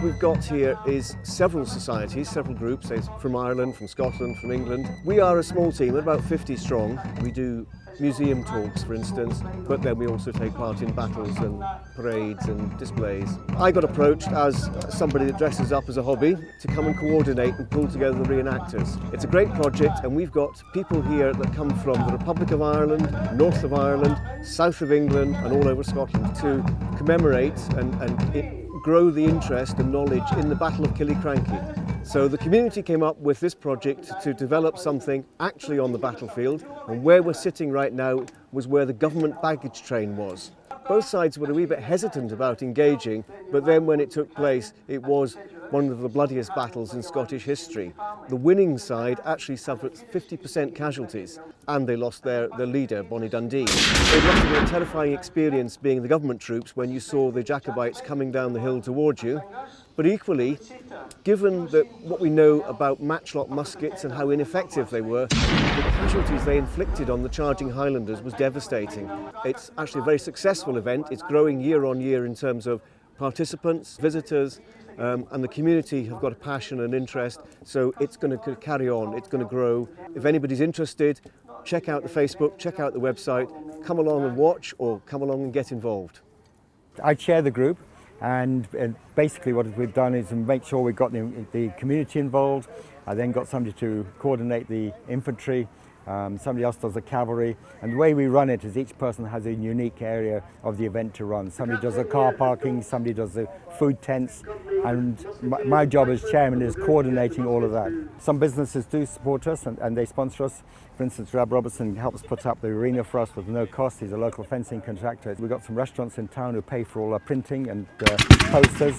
we've got here is several societies, several groups, from Ireland, from Scotland, from England. We are a small team, about 50 strong. We do museum talks, for instance, but then we also take part in battles and parades and displays. I got approached as somebody that dresses up as a hobby to come and coordinate and pull together the reenactors. It's a great project, and we've got people here that come from the Republic of Ireland, north of Ireland, south of England and all over Scotland to commemorate and grow the interest and knowledge in the Battle of Killiecrankie. So the community came up with this project to develop something actually on the battlefield, and where we're sitting right now was where the government baggage train was. Both sides were a wee bit hesitant about engaging, but then when it took place, it was one of the bloodiest battles in Scottish history. The winning side actually suffered 50% casualties, and they lost their leader, Bonnie Dundee. It must have been a terrifying experience being the government troops when you saw the Jacobites coming down the hill towards you. But equally, given what we know about matchlock muskets and how ineffective they were, the casualties they inflicted on the charging Highlanders was devastating. It's actually a very successful event. It's growing year on year in terms of participants, visitors, and the community have got a passion and interest, so it's going to carry on, it's going to grow. If anybody's interested, check out the Facebook, check out the website, come along and watch or come along and get involved. I chair the group, and basically what we've done is make sure we've got the community involved. I then got somebody to coordinate the infantry, somebody else does the cavalry, and the way we run it is each person has a unique area of the event to run. Somebody does the car parking, somebody does the food tents, and my job as chairman is coordinating all of that. Some businesses do support us and they sponsor us. For instance, Rob Robertson helps put up the arena for us with no cost. He's a local fencing contractor. We've got some restaurants in town who pay for all our printing and posters,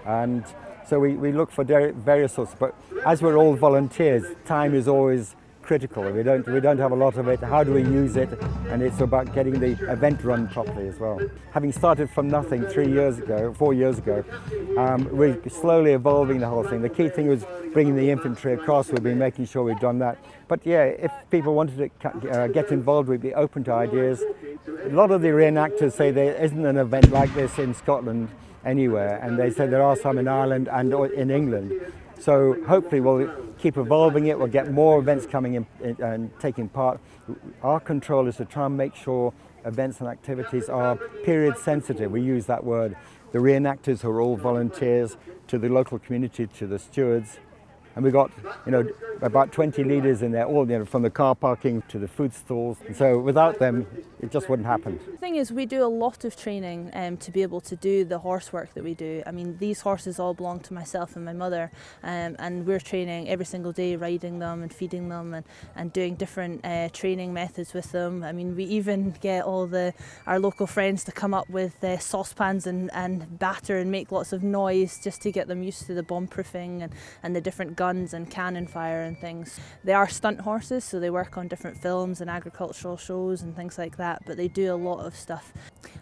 and so we look for various sorts. But as we're all volunteers, time is always critical. We don't have a lot of it. How do we use it? And it's about getting the event run properly as well. Having started from nothing 4 years ago, we're slowly evolving the whole thing. The key thing was bringing the infantry across. We've been making sure we've done that. But yeah, if people wanted to get involved, we'd be open to ideas. A lot of the reenactors say there isn't an event like this in Scotland anywhere, and they say there are some in Ireland and in England. So hopefully we'll keep evolving it, we'll get more events coming in and taking part. Our control is to try and make sure events and activities are period sensitive. We use that word. The reenactors who are all volunteers, to the local community, to the stewards. And we've got, about 20 leaders in there, all from the car parking to the food stalls. And so without them, it just wouldn't happen. The thing is, we do a lot of training to be able to do the horse work that we do. I mean, these horses all belong to myself and my mother, and we're training every single day, riding them and feeding them and doing different training methods with them. I mean, we even get our local friends to come up with saucepans and batter and make lots of noise just to get them used to the bomb-proofing and the different guns and cannon fire and things. They are stunt horses, so they work on different films and agricultural shows and things like that, but they do a lot of stuff.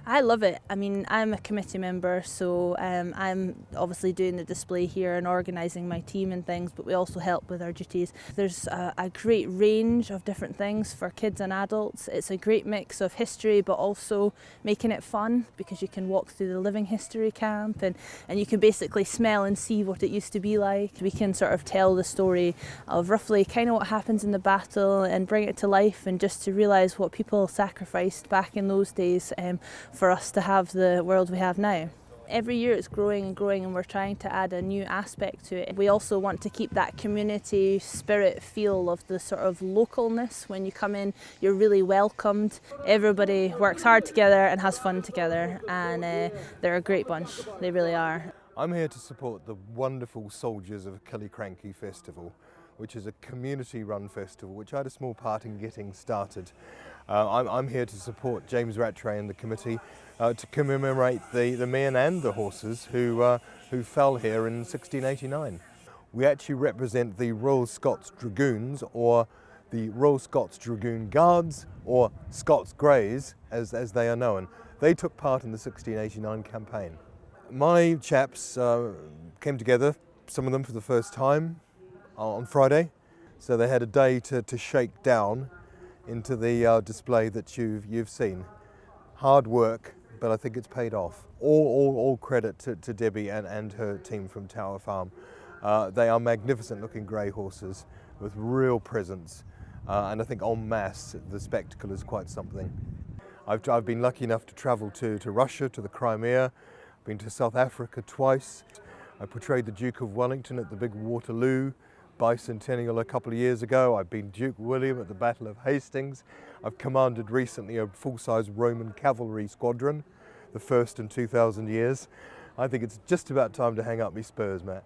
I love it. I mean, I'm a committee member, so I'm obviously doing the display here and organising my team and things, but we also help with our duties. There's a great range of different things for kids and adults. It's a great mix of history, but also making it fun, because you can walk through the living history camp and you can basically smell and see what it used to be like. We can sort of tell the story of roughly kind of what happens in the battle and bring it to life, and just to realise what people sacrificed back in those days for us to have the world we have now. Every year it's growing and growing, and we're trying to add a new aspect to it. We also want to keep that community spirit feel of the sort of localness. When you come in, you're really welcomed. Everybody works hard together and has fun together, and they're a great bunch. They really are. I'm here to support the wonderful Soldiers of Killiecrankie Festival, which is a community-run festival which I had a small part in getting started. I'm here to support James Rattray and the committee to commemorate the men and the horses who fell here in 1689. We actually represent the Royal Scots Dragoons, or the Royal Scots Dragoon Guards, or Scots Greys as they are known. They took part in the 1689 campaign. My chaps came together, some of them for the first time, on Friday, so they had a day to shake down into the display that you've seen. Hard work, but I think it's paid off. All credit to Debbie and her team from Tower Farm. They are magnificent looking grey horses with real presence, and I think en masse the spectacle is quite something. I've been lucky enough to travel to Russia, to the Crimea, been to South Africa twice. I portrayed the Duke of Wellington at the big Waterloo bicentennial a couple of years ago. I've been Duke William at the Battle of Hastings. I've commanded recently a full-size Roman cavalry squadron, the first in 2,000 years. I think it's just about time to hang up my spurs, Matt.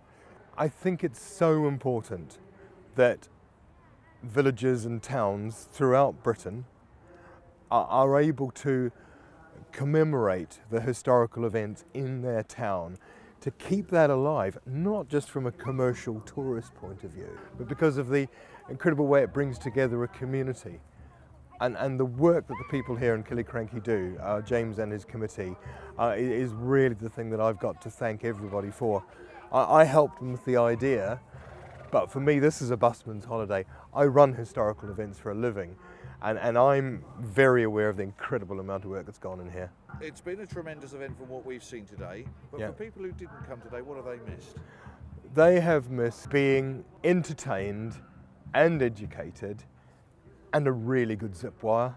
I think it's so important that villages and towns throughout Britain are able to commemorate the historical events in their town, to keep that alive, not just from a commercial tourist point of view, but because of the incredible way it brings together a community. And the work that the people here in Killiecrankie do, James and his committee, is really the thing that I've got to thank everybody for. I helped them with the idea, but for me this is a busman's holiday. I run historical events for a living, and I'm very aware of the incredible amount of work that's gone in here. It's been a tremendous event from what we've seen today, but for people who didn't come today, what have they missed? They have missed being entertained and educated, and a really good zip wire.